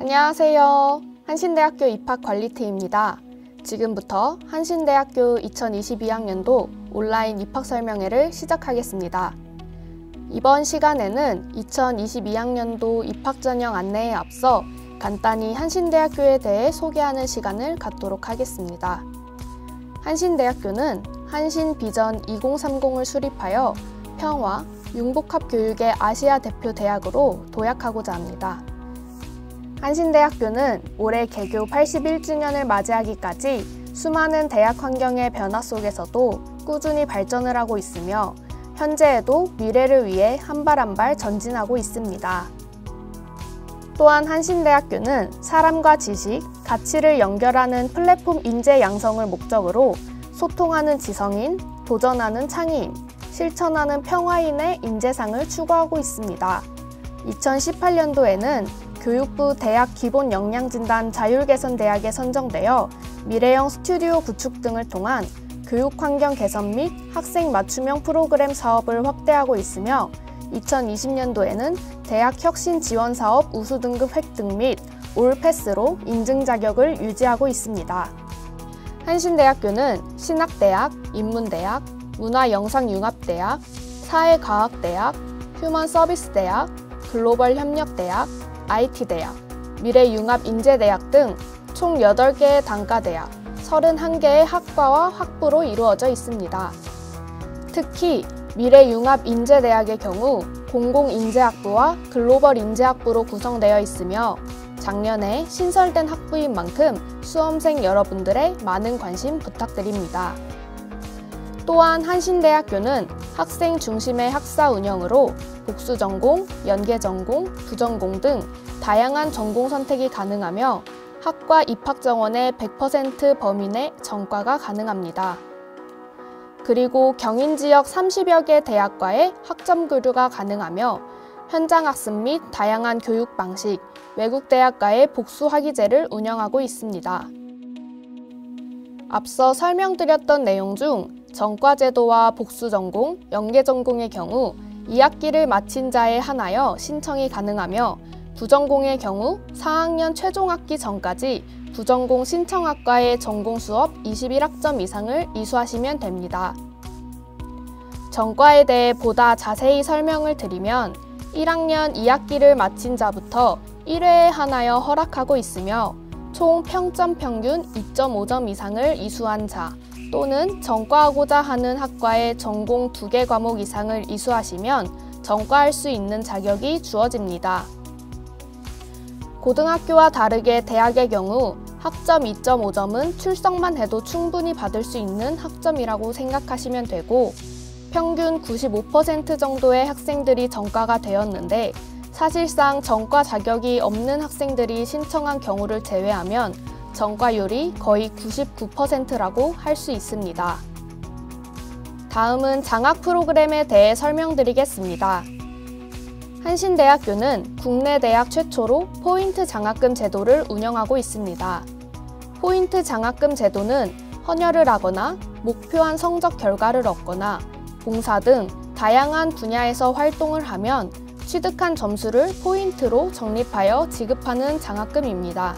안녕하세요. 한신대학교 입학관리팀입니다. 지금부터 한신대학교 2022학년도 온라인 입학설명회를 시작하겠습니다. 이번 시간에는 2022학년도 입학전형 안내에 앞서 간단히 한신대학교에 대해 소개하는 시간을 갖도록 하겠습니다. 한신대학교는 한신비전 2030을 수립하여 평화, 융복합 교육의 아시아 대표 대학으로 도약하고자 합니다. 한신대학교는 올해 개교 81주년을 맞이하기까지 수많은 대학 환경의 변화 속에서도 꾸준히 발전을 하고 있으며 현재에도 미래를 위해 한 발 한 발 전진하고 있습니다. 또한 한신대학교는 사람과 지식, 가치를 연결하는 플랫폼 인재 양성을 목적으로 소통하는 지성인, 도전하는 창의인, 실천하는 평화인의 인재상을 추구하고 있습니다. 2018년도에는 교육부 대학 기본 역량진단 자율개선대학에 선정되어 미래형 스튜디오 구축 등을 통한 교육환경 개선 및 학생 맞춤형 프로그램 사업을 확대하고 있으며 2020년도에는 대학 혁신 지원 사업 우수 등급 획득 및 올패스로 인증 자격을 유지하고 있습니다. 한신대학교는 신학대학, 인문대학, 문화영상융합대학, 사회과학대학, 휴먼서비스대학, 글로벌협력대학, IT대학, 미래융합인재대학 등 총 8개의 단과대학, 31개의 학과와 학부로 이루어져 있습니다. 특히 미래융합인재대학의 경우 공공인재학부와 글로벌인재학부로 구성되어 있으며 작년에 신설된 학부인 만큼 수험생 여러분들의 많은 관심 부탁드립니다. 또한 한신대학교는 학생 중심의 학사 운영으로 복수전공, 연계전공, 부전공 등 다양한 전공 선택이 가능하며 학과 입학정원의 100% 범위 내 전과가 가능합니다. 그리고 경인지역 30여 개 대학과의 학점 교류가 가능하며 현장학습 및 다양한 교육 방식, 외국 대학과의 복수 학위제를 운영하고 있습니다. 앞서 설명드렸던 내용 중 전과제도와 복수전공, 연계전공의 경우 2학기를 마친 자에 한하여 신청이 가능하며 부전공의 경우 4학년 최종학기 전까지 부전공 신청학과의 전공 수업 21학점 이상을 이수하시면 됩니다. 전과에 대해 보다 자세히 설명을 드리면 1학년 2학기를 마친 자부터 1회에 한하여 허락하고 있으며 총 평점 평균 2.5점 이상을 이수한 자 또는 전과하고자 하는 학과의 전공 2개 과목 이상을 이수하시면 전과할 수 있는 자격이 주어집니다. 고등학교와 다르게 대학의 경우 학점 2.5점은 출석만 해도 충분히 받을 수 있는 학점이라고 생각하시면 되고 평균 95% 정도의 학생들이 전과가 되었는데 사실상 전과 자격이 없는 학생들이 신청한 경우를 제외하면 전과율이 거의 99%라고 할 수 있습니다. 다음은 장학 프로그램에 대해 설명드리겠습니다. 한신대학교는 국내 대학 최초로 포인트 장학금 제도를 운영하고 있습니다. 포인트 장학금 제도는 헌혈을 하거나 목표한 성적 결과를 얻거나 봉사 등 다양한 분야에서 활동을 하면 취득한 점수를 포인트로 적립하여 지급하는 장학금입니다.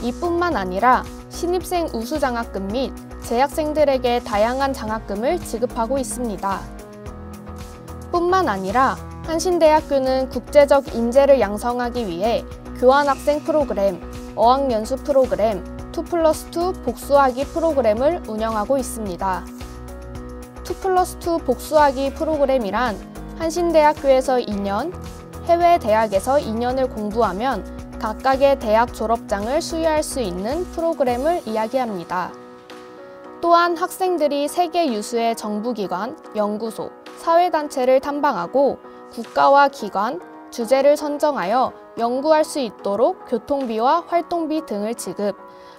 이뿐만 아니라 신입생 우수 장학금 및 재학생들에게 다양한 장학금을 지급하고 있습니다. 뿐만 아니라 한신대학교는 국제적 인재를 양성하기 위해 교환학생 프로그램, 어학연수 프로그램, 2+2 복수학위 프로그램을 운영하고 있습니다. 2+2 복수학위 프로그램이란 한신대학교에서 2년, 해외 대학에서 2년을 공부하면 각각의 대학 졸업장을 수여할 수 있는 프로그램을 이야기합니다. 또한 학생들이 세계 유수의 정부기관, 연구소, 사회단체를 탐방하고 국가와 기관, 주제를 선정하여 연구할 수 있도록 교통비와 활동비 등을 지급,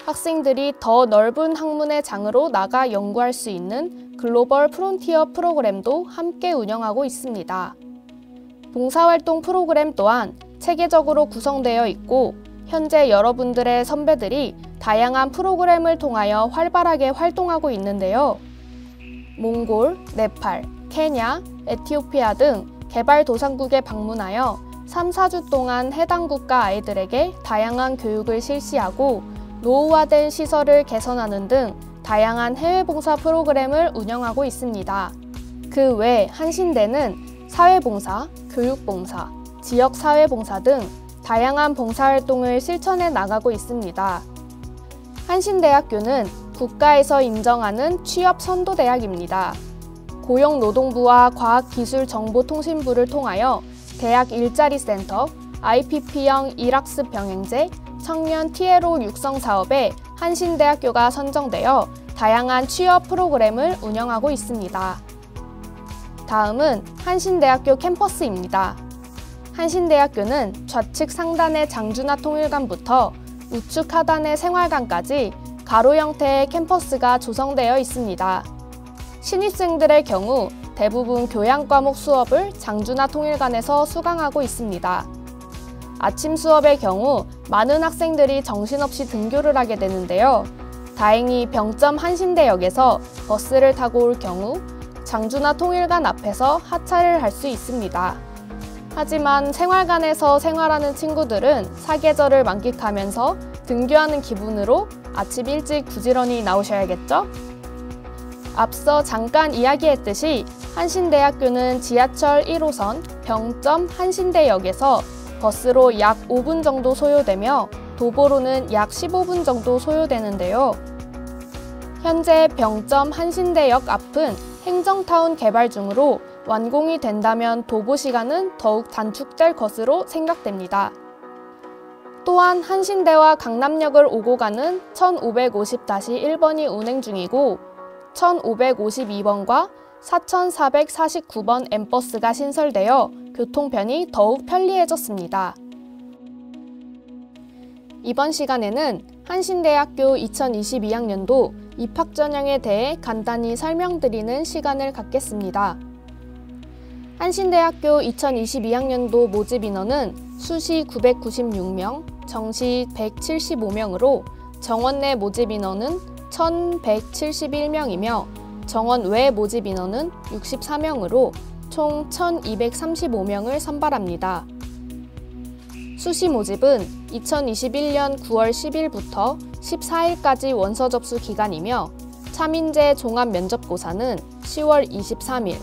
학생들이 더 넓은 학문의 장으로 나가 연구할 수 있는 글로벌 프론티어 프로그램도 함께 운영하고 있습니다. 봉사활동 프로그램 또한 체계적으로 구성되어 있고 현재 여러분들의 선배들이 다양한 프로그램을 통하여 활발하게 활동하고 있는데요. 몽골, 네팔, 케냐, 에티오피아 등 개발도상국에 방문하여 3, 4주 동안 해당 국가 아이들에게 다양한 교육을 실시하고 노후화된 시설을 개선하는 등 다양한 해외 봉사 프로그램을 운영하고 있습니다. 그 외 한신대는 사회봉사, 교육봉사, 지역사회봉사 등 다양한 봉사활동을 실천해 나가고 있습니다. 한신대학교는 국가에서 인정하는 취업 선도대학입니다. 고용노동부와 과학기술정보통신부를 통하여 대학 일자리 센터, IPP형 일학습 병행제, 청년 TLO 육성 사업에 한신대학교가 선정되어 다양한 취업 프로그램을 운영하고 있습니다. 다음은 한신대학교 캠퍼스입니다. 한신대학교는 좌측 상단의 장준하 통일관부터 우측 하단의 생활관까지 가로 형태의 캠퍼스가 조성되어 있습니다. 신입생들의 경우 대부분 교양과목 수업을 장준하 통일관에서 수강하고 있습니다. 아침 수업의 경우 많은 학생들이 정신없이 등교를 하게 되는데요. 다행히 병점 한신대역에서 버스를 타고 올 경우 장준하 통일관 앞에서 하차를 할 수 있습니다. 하지만 생활관에서 생활하는 친구들은 사계절을 만끽하면서 등교하는 기분으로 아침 일찍 부지런히 나오셔야겠죠? 앞서 잠깐 이야기했듯이 한신대학교는 지하철 1호선 병점 한신대역에서 버스로 약 5분 정도 소요되며 도보로는 약 15분 정도 소요되는데요. 현재 병점 한신대역 앞은 행정타운 개발 중으로 완공이 된다면 도보 시간은 더욱 단축될 것으로 생각됩니다. 또한 한신대와 강남역을 오고 가는 1550-1번이 운행 중이고 1552번과 4449번 M버스가 신설되어 교통편이 더욱 편리해졌습니다. 이번 시간에는 한신대학교 2022학년도 입학 전형에 대해 간단히 설명드리는 시간을 갖겠습니다. 한신대학교 2022학년도 모집 인원은 수시 996명, 정시 175명으로 정원 내 모집 인원은 1171명이며 정원 외 모집 인원은 64명으로 총 1235명을 선발합니다. 수시 모집은 2021년 9월 10일부터 14일까지 원서 접수 기간이며 차민재 종합면접고사는 10월 23일,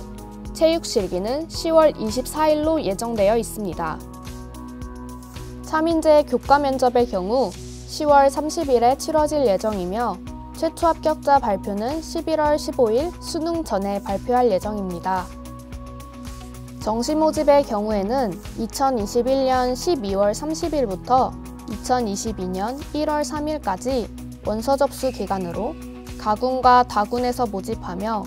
체육실기는 10월 24일로 예정되어 있습니다. 차민재 교과 면접의 경우 10월 30일에 치러질 예정이며 최초 합격자 발표는 11월 15일 수능 전에 발표할 예정입니다. 정시 모집의 경우에는 2021년 12월 30일부터 2022년 1월 3일까지 원서 접수 기간으로 가군과 다군에서 모집하며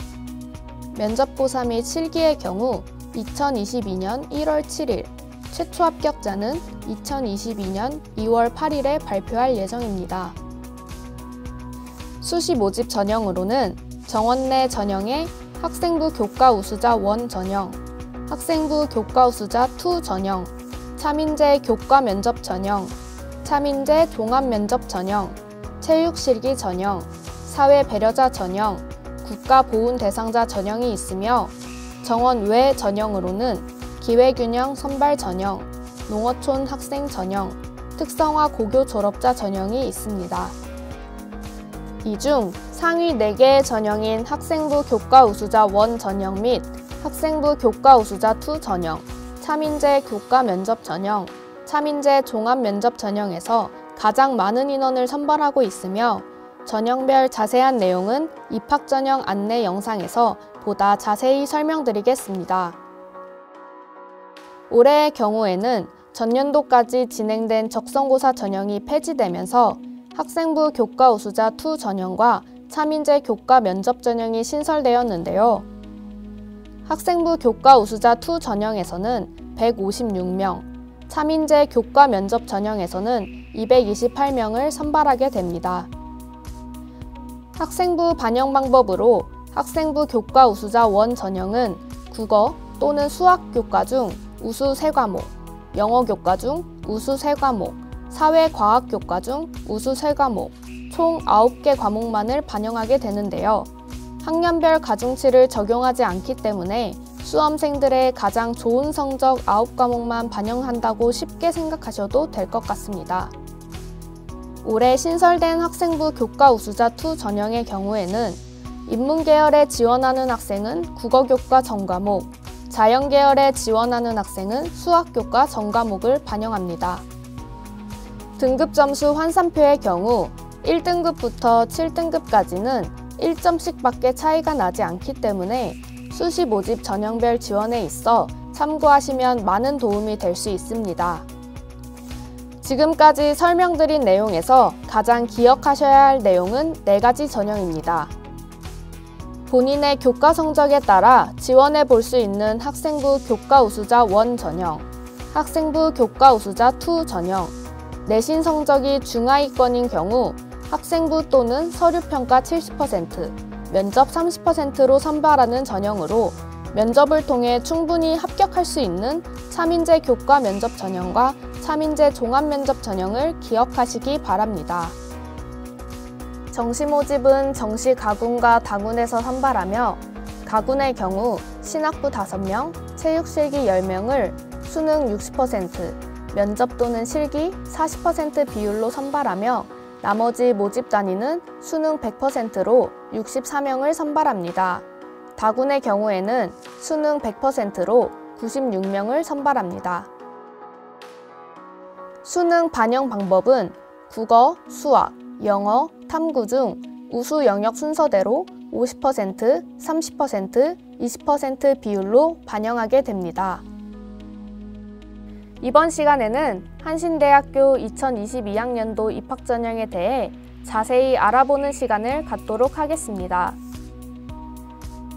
면접고사 및 실기의 경우 2022년 1월 7일, 최초 합격자는 2022년 2월 8일에 발표할 예정입니다. 수시 모집 전형으로는 정원 내 전형에 학생부 교과 우수자 1 전형, 학생부 교과 우수자 2 전형, 차민재 교과 면접 전형, 차민재 종합 면접 전형, 체육실기 전형, 사회 배려자 전형, 국가보훈 대상자 전형이 있으며 정원 외 전형으로는 기회균형 선발 전형, 농어촌 학생 전형, 특성화 고교 졸업자 전형이 있습니다. 이 중 상위 4개의 전형인 학생부 교과 우수자 1 전형 및 학생부 교과 우수자 2 전형, 차민재 교과 면접 전형, 차민재 종합 면접 전형에서 가장 많은 인원을 선발하고 있으며 전형별 자세한 내용은 입학 전형 안내 영상에서 보다 자세히 설명드리겠습니다. 올해의 경우에는 전년도까지 진행된 적성고사 전형이 폐지되면서 학생부 교과 우수자 2 전형과 차민재 교과 면접 전형이 신설되었는데요. 학생부 교과 우수자 2 전형에서는 156명, 차민재 교과 면접 전형에서는 228명을 선발하게 됩니다. 학생부 반영 방법으로 학생부 교과 우수자 1 전형은 국어 또는 수학 교과 중 우수 3과목, 영어 교과 중 우수 3과목, 사회과학 교과 중 우수 3과목, 총 9개 과목만을 반영하게 되는데요. 학년별 가중치를 적용하지 않기 때문에 수험생들의 가장 좋은 성적 9과목만 반영한다고 쉽게 생각하셔도 될 것 같습니다. 올해 신설된 학생부 교과 우수자 2 전형의 경우에는 인문계열에 지원하는 학생은 국어교과 전과목, 자연계열에 지원하는 학생은 수학교과 전과목을 반영합니다. 등급 점수 환산표의 경우 1등급부터 7등급까지는 1점씩 밖에 차이가 나지 않기 때문에 수시 모집 전형별 지원에 있어 참고하시면 많은 도움이 될 수 있습니다. 지금까지 설명드린 내용에서 가장 기억하셔야 할 내용은 4가지 전형입니다. 본인의 교과 성적에 따라 지원해 볼 수 있는 학생부 교과 우수자 1 전형, 학생부 교과 우수자 2 전형, 내신 성적이 중하위권인 경우 학생부 또는 서류평가 70%, 면접 30%로 선발하는 전형으로 면접을 통해 충분히 합격할 수 있는 차민재 교과 면접 전형과 차민재 종합 면접 전형을 기억하시기 바랍니다. 정시 모집은 정시 가군과 다군에서 선발하며 가군의 경우 신학부 5명, 체육실기 10명을 수능 60%, 면접 또는 실기 40% 비율로 선발하며 나머지 모집 단위는 수능 100%로 64명을 선발합니다. 다군의 경우에는 수능 100%로 96명을 선발합니다. 수능 반영 방법은 국어, 수학, 영어, 탐구 중 우수 영역 순서대로 50%, 30%, 20% 비율로 반영하게 됩니다. 이번 시간에는 한신대학교 2022학년도 입학전형에 대해 자세히 알아보는 시간을 갖도록 하겠습니다.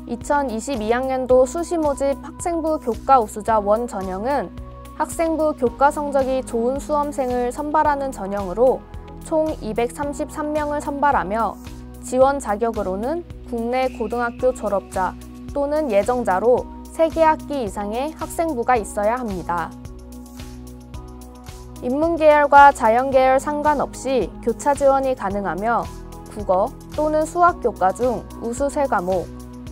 2022학년도 수시 모집 학생부 교과 우수자 1 전형은 학생부 교과 성적이 좋은 수험생을 선발하는 전형으로 총 233명을 선발하며 지원 자격으로는 국내 고등학교 졸업자 또는 예정자로 3개 학기 이상의 학생부가 있어야 합니다. 인문계열과 자연계열 상관없이 교차 지원이 가능하며 국어 또는 수학교과 중 우수 3과목,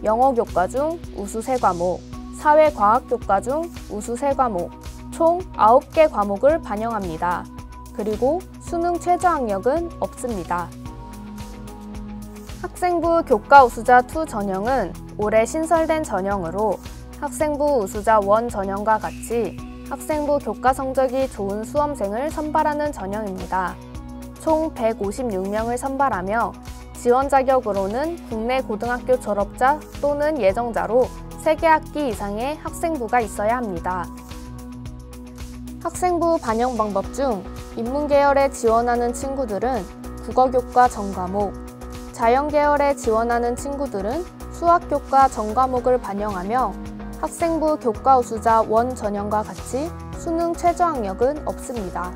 영어교과 중 우수 3과목, 사회과학교과 중 우수 3과목, 총 9개 과목을 반영합니다. 그리고 수능 최저학력은 없습니다. 학생부 교과 우수자 2 전형은 올해 신설된 전형으로 학생부 우수자 1 전형과 같이 학생부 교과 성적이 좋은 수험생을 선발하는 전형입니다. 총 156명을 선발하며 지원 자격으로는 국내 고등학교 졸업자 또는 예정자로 3개 학기 이상의 학생부가 있어야 합니다. 학생부 반영 방법 중 인문계열에 지원하는 친구들은 국어교과 전과목, 자연계열에 지원하는 친구들은 수학교과 전과목을 반영하며 학생부 교과 우수자 1 전형과 같이 수능 최저학력은 없습니다.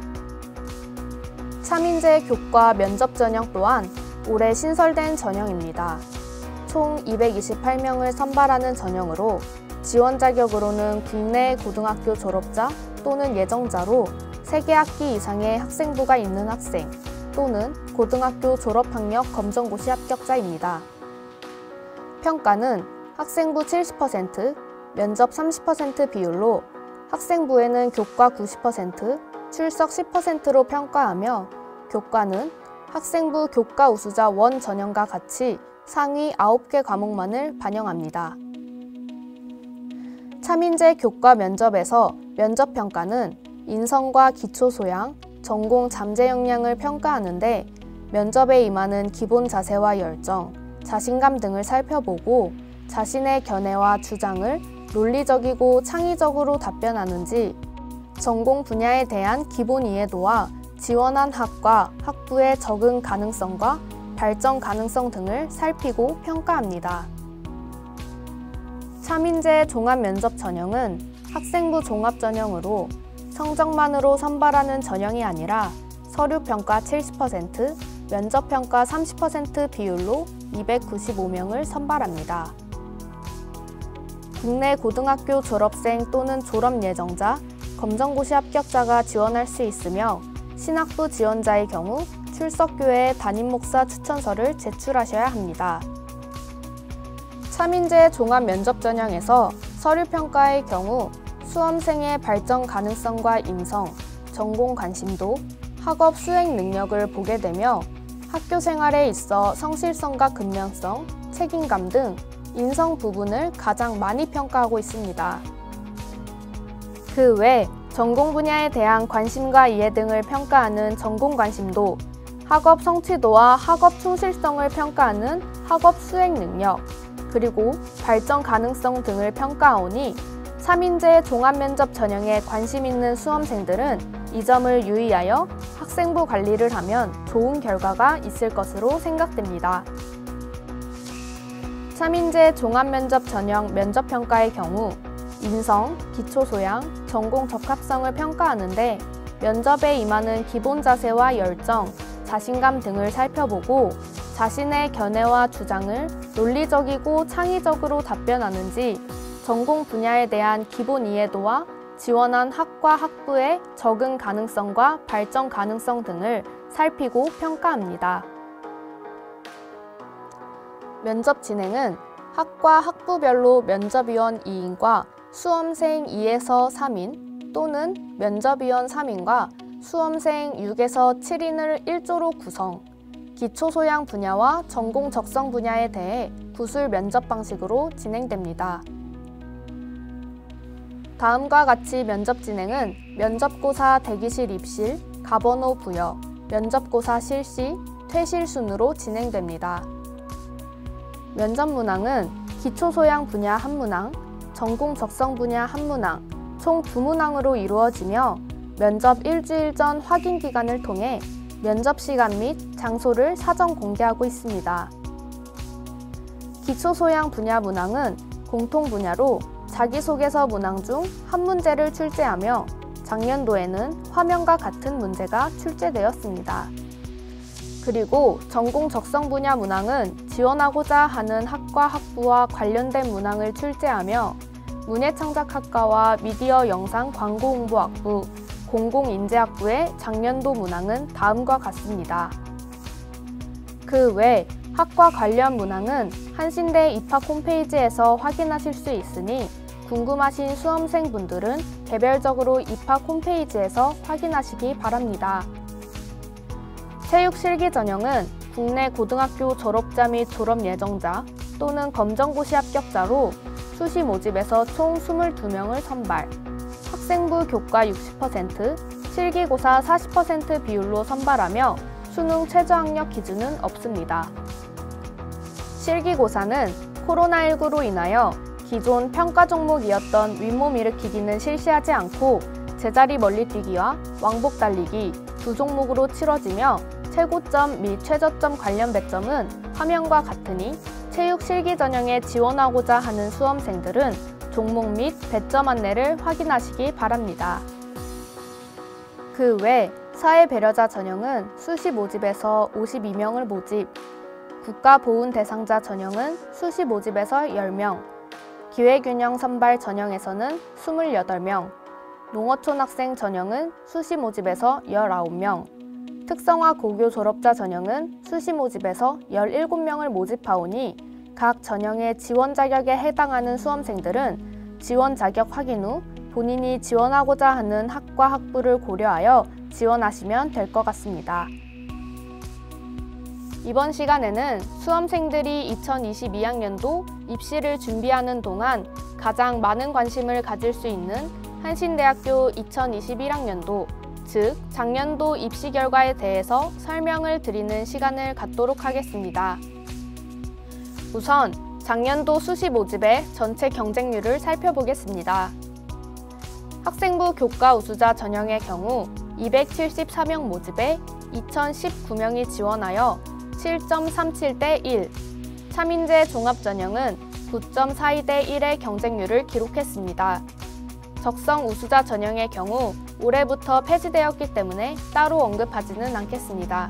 차민재 교과 면접 전형 또한 올해 신설된 전형입니다. 총 228명을 선발하는 전형으로 지원 자격으로는 국내 고등학교 졸업자 또는 예정자로 3개 학기 이상의 학생부가 있는 학생 또는 고등학교 졸업학력 검정고시 합격자입니다. 평가는 학생부 70%, 면접 30% 비율로 학생부에는 교과 90%, 출석 10%로 평가하며 교과는 학생부 교과 우수자 1 전형과 같이 상위 9개 과목만을 반영합니다. 차민재 교과 면접에서 면접 평가는 인성과 기초 소양, 전공 잠재 역량을 평가하는데 면접에 임하는 기본 자세와 열정, 자신감 등을 살펴보고 자신의 견해와 주장을 논리적이고 창의적으로 답변하는지, 전공 분야에 대한 기본 이해도와 지원한 학과, 학부의 적응 가능성과 발전 가능성 등을 살피고 평가합니다. 차민재 종합면접 전형은 학생부 종합 전형으로 성적만으로 선발하는 전형이 아니라 서류평가 70%, 면접평가 30% 비율로 295명을 선발합니다. 국내 고등학교 졸업생 또는 졸업 예정자, 검정고시 합격자가 지원할 수 있으며 신학부 지원자의 경우 출석교회 담임목사 추천서를 제출하셔야 합니다. 차민재 종합면접 전형에서 서류평가의 경우 수험생의 발전 가능성과 인성, 전공 관심도, 학업 수행 능력을 보게 되며 학교 생활에 있어 성실성과 근면성, 책임감 등 인성 부분을 가장 많이 평가하고 있습니다. 그 외 전공 분야에 대한 관심과 이해 등을 평가하는 전공 관심도, 학업 성취도와 학업 충실성을 평가하는 학업 수행 능력, 그리고 발전 가능성 등을 평가하오니 3인제 종합면접 전형에 관심 있는 수험생들은 이 점을 유의하여 학생부 관리를 하면 좋은 결과가 있을 것으로 생각됩니다. 3인제 종합면접 전형 면접평가의 경우 인성, 기초소양, 전공 적합성을 평가하는데 면접에 임하는 기본 자세와 열정, 자신감 등을 살펴보고 자신의 견해와 주장을 논리적이고 창의적으로 답변하는지, 전공 분야에 대한 기본 이해도와 지원한 학과 학부의 적응 가능성과 발전 가능성 등을 살피고 평가합니다. 면접 진행은 학과 학부별로 면접위원 2인과 수험생 2에서 3인 또는 면접위원 3인과 수험생 6에서 7인을 1조로 구성, 기초소양 분야와 전공 적성 분야에 대해 구술 면접 방식으로 진행됩니다. 다음과 같이 면접 진행은 면접고사 대기실 입실, 가번호 부여, 면접고사 실시, 퇴실 순으로 진행됩니다. 면접 문항은 기초소양 분야 1문항, 전공 적성 분야 1문항, 총 2문항으로 이루어지며 면접 일주일 전 확인 기간을 통해 면접 시간 및 장소를 사전 공개하고 있습니다. 기초소양 분야 문항은 공통 분야로 자기소개서 문항 중 한 문제를 출제하며 작년도에는 화면과 같은 문제가 출제되었습니다. 그리고 전공 적성 분야 문항은 지원하고자 하는 학과 학부와 관련된 문항을 출제하며 문예창작학과와 미디어 영상 광고홍보학부, 공공인재학부의 작년도 문항은 다음과 같습니다. 그 외 학과 관련 문항은 한신대 입학 홈페이지에서 확인하실 수 있으니 궁금하신 수험생분들은 개별적으로 입학 홈페이지에서 확인하시기 바랍니다. 체육 실기 전형은 국내 고등학교 졸업자 및 졸업 예정자 또는 검정고시 합격자로 수시 모집에서 총 22명을 선발, 학생부 교과 60%, 실기고사 40% 비율로 선발하며 수능 최저학력 기준은 없습니다. 실기고사는 코로나19로 인하여 기존 평가 종목이었던 윗몸 일으키기는 실시하지 않고 제자리 멀리뛰기와 왕복 달리기 두 종목으로 치러지며 최고점 및 최저점 관련 배점은 화면과 같으니 체육 실기 전형에 지원하고자 하는 수험생들은 종목 및 배점 안내를 확인하시기 바랍니다. 그 외 사회 배려자 전형은 수시 모집에서 52명을 모집, 국가보훈 대상자 전형은 수시 모집에서 10명, 기회균형 선발 전형에서는 28명, 농어촌 학생 전형은 수시 모집에서 19명, 특성화 고교 졸업자 전형은 수시 모집에서 17명을 모집하오니 각 전형의 지원 자격에 해당하는 수험생들은 지원 자격 확인 후 본인이 지원하고자 하는 학과 학부를 고려하여 지원하시면 될 것 같습니다. 이번 시간에는 수험생들이 2022학년도 입시를 준비하는 동안 가장 많은 관심을 가질 수 있는 한신대학교 2021학년도, 즉 작년도 입시 결과에 대해서 설명을 드리는 시간을 갖도록 하겠습니다. 우선 작년도 수시 모집의 전체 경쟁률을 살펴보겠습니다. 학생부 교과 우수자 전형의 경우 274명 모집에 2019명이 지원하여 7.37대 1, 3인제 종합 전형은 9.42대 1의 경쟁률을 기록했습니다. 적성 우수자 전형의 경우 올해부터 폐지되었기 때문에 따로 언급하지는 않겠습니다.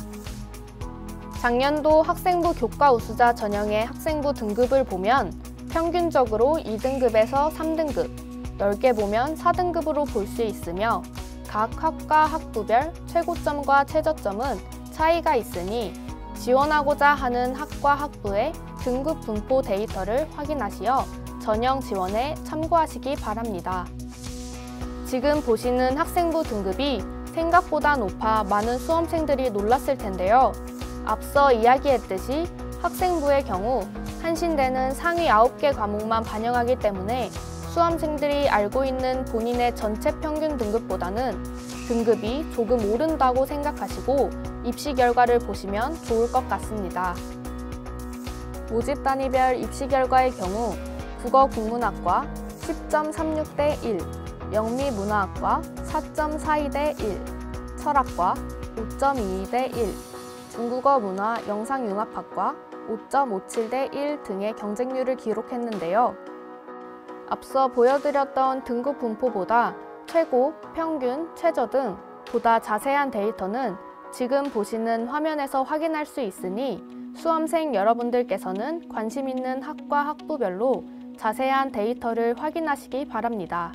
작년도 학생부 교과 우수자 전형의 학생부 등급을 보면 평균적으로 2등급에서 3등급, 넓게 보면 4등급으로 볼 수 있으며 각 학과 학부별 최고점과 최저점은 차이가 있으니 지원하고자 하는 학과 학부의 등급 분포 데이터를 확인하시어 전형 지원에 참고하시기 바랍니다. 지금 보시는 학생부 등급이 생각보다 높아 많은 수험생들이 놀랐을 텐데요. 앞서 이야기했듯이 학생부의 경우 한신대는 상위 9개 과목만 반영하기 때문에 수험생들이 알고 있는 본인의 전체 평균 등급보다는 등급이 조금 오른다고 생각하시고 입시 결과를 보시면 좋을 것 같습니다. 모집 단위별 입시 결과의 경우 국어 국문학과 10.36대 1, 영미문화학과 4.42대 1, 철학과 5.22대 1, 중국어 문화 영상융합학과 5.57대 1 등의 경쟁률을 기록했는데요. 앞서 보여드렸던 등급 분포보다 최고, 평균, 최저 등 보다 자세한 데이터는 지금 보시는 화면에서 확인할 수 있으니 수험생 여러분들께서는 관심 있는 학과 학부별로 자세한 데이터를 확인하시기 바랍니다.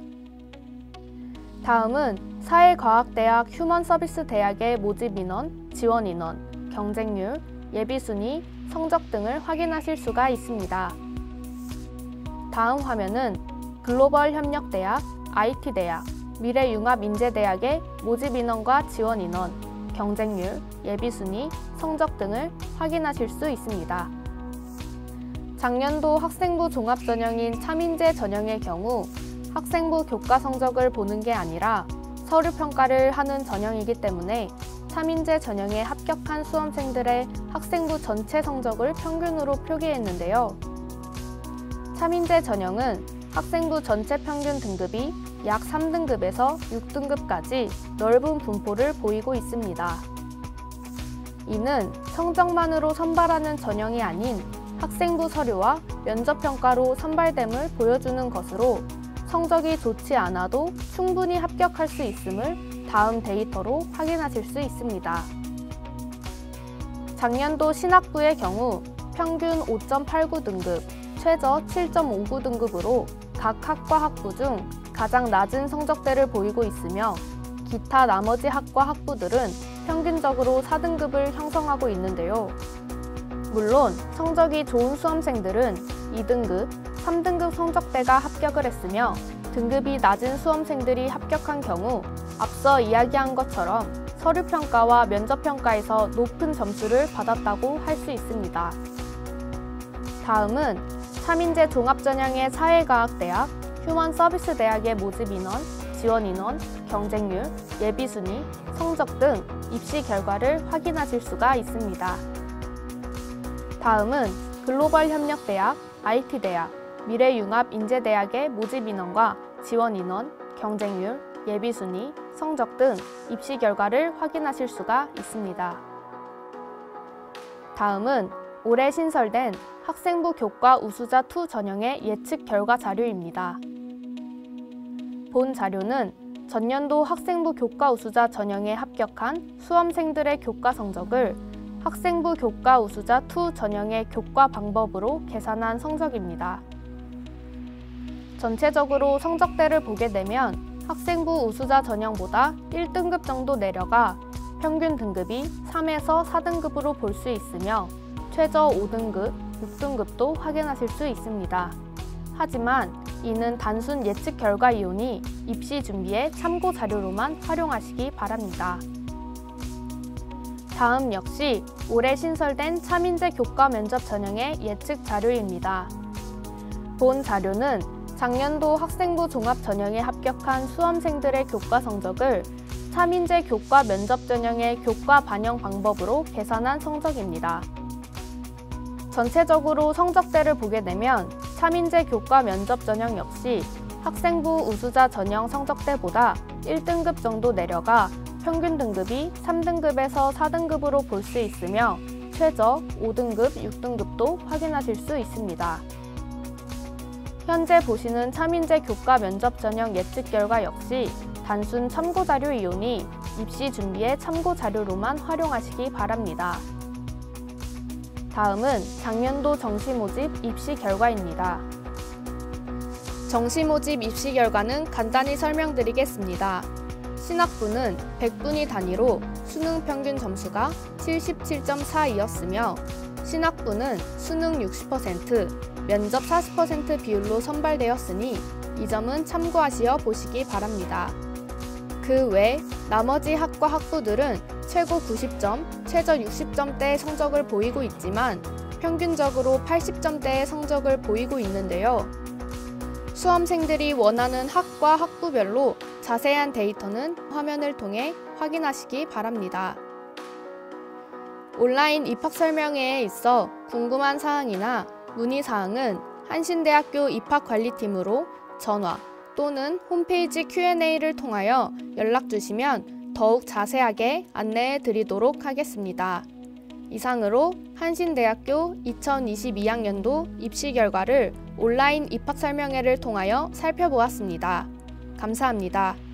다음은 사회과학대학 휴먼서비스대학의 모집 인원, 지원 인원, 경쟁률, 예비순위, 성적 등을 확인하실 수가 있습니다. 다음 화면은 글로벌협력대학, IT대학, 미래융합인재대학의 모집 인원과 지원 인원, 경쟁률, 예비순위, 성적 등을 확인하실 수 있습니다. 작년도 학생부 종합전형인 차민재 전형의 경우 학생부 교과 성적을 보는 게 아니라 서류평가를 하는 전형이기 때문에 차민재 전형에 합격한 수험생들의 학생부 전체 성적을 평균으로 표기했는데요. 차민재 전형은 학생부 전체 평균 등급이 약 3등급에서 6등급까지 넓은 분포를 보이고 있습니다. 이는 성적만으로 선발하는 전형이 아닌 학생부 서류와 면접평가로 선발됨을 보여주는 것으로 성적이 좋지 않아도 충분히 합격할 수 있음을 다음 데이터로 확인하실 수 있습니다. 작년도 신학부의 경우 평균 5.89등급, 최저 7.59등급으로 각 학과 학부 중 가장 낮은 성적대를 보이고 있으며 기타 나머지 학과 학부들은 평균적으로 4등급을 형성하고 있는데요. 물론 성적이 좋은 수험생들은 2등급, 3등급 성적대가 합격을 했으며 등급이 낮은 수험생들이 합격한 경우 앞서 이야기한 것처럼 서류평가와 면접평가에서 높은 점수를 받았다고 할 수 있습니다. 다음은 차민재 종합전형의 사회과학대학, 휴먼서비스대학의 모집 인원, 지원 인원, 경쟁률, 예비순위, 성적 등 입시 결과를 확인하실 수가 있습니다. 다음은 글로벌협력대학, IT대학, 미래융합인재대학의 모집 인원과 지원 인원, 경쟁률, 예비순위, 성적 등 입시 결과를 확인하실 수가 있습니다. 다음은 올해 신설된 학생부 교과 우수자 2 전형의 예측 결과 자료입니다. 본 자료는 전년도 학생부 교과 우수자 전형에 합격한 수험생들의 교과 성적을 학생부 교과 우수자 2 전형의 교과 방법으로 계산한 성적입니다. 전체적으로 성적대를 보게 되면 학생부 우수자 전형보다 1등급 정도 내려가 평균 등급이 3에서 4등급으로 볼 수 있으며 최저 5등급, 6등급도 확인하실 수 있습니다. 하지만 이는 단순 예측 결과이오니 입시 준비에 참고 자료로만 활용하시기 바랍니다. 다음 역시 올해 신설된 차민재 교과 면접 전형의 예측 자료입니다. 본 자료는 작년도 학생부 종합 전형에 합격한 수험생들의 교과 성적을 차민재 교과 면접 전형의 교과 반영 방법으로 계산한 성적입니다. 전체적으로 성적대를 보게 되면 차민재 교과 면접 전형 역시 학생부 우수자 전형 성적대보다 1등급 정도 내려가 평균 등급이 3등급에서 4등급으로 볼 수 있으며 최저 5등급, 6등급도 확인하실 수 있습니다. 현재 보시는 차민재 교과 면접 전형 예측 결과 역시 단순 참고 자료이오니 입시 준비에 참고 자료로만 활용하시기 바랍니다. 다음은 작년도 정시 모집 입시 결과입니다. 정시 모집 입시 결과는 간단히 설명드리겠습니다. 신학부는 100분위 단위로 수능 평균 점수가 77.42였으며 신학부는 수능 60%, 면접 40% 비율로 선발되었으니 이 점은 참고하시어 보시기 바랍니다. 그 외 나머지 학과 학부들은 최고 90점, 최저 60점대의 성적을 보이고 있지만 평균적으로 80점대의 성적을 보이고 있는데요. 수험생들이 원하는 학과 학부별로 자세한 데이터는 화면을 통해 확인하시기 바랍니다. 온라인 입학 설명회에 있어 궁금한 사항이나 문의사항은 한신대학교 입학관리팀으로 전화 또는 홈페이지 Q&A를 통하여 연락 주시면 더욱 자세하게 안내해 드리도록 하겠습니다. 이상으로 한신대학교 2022학년도 입시 결과를 온라인 입학 설명회를 통하여 살펴보았습니다. 감사합니다.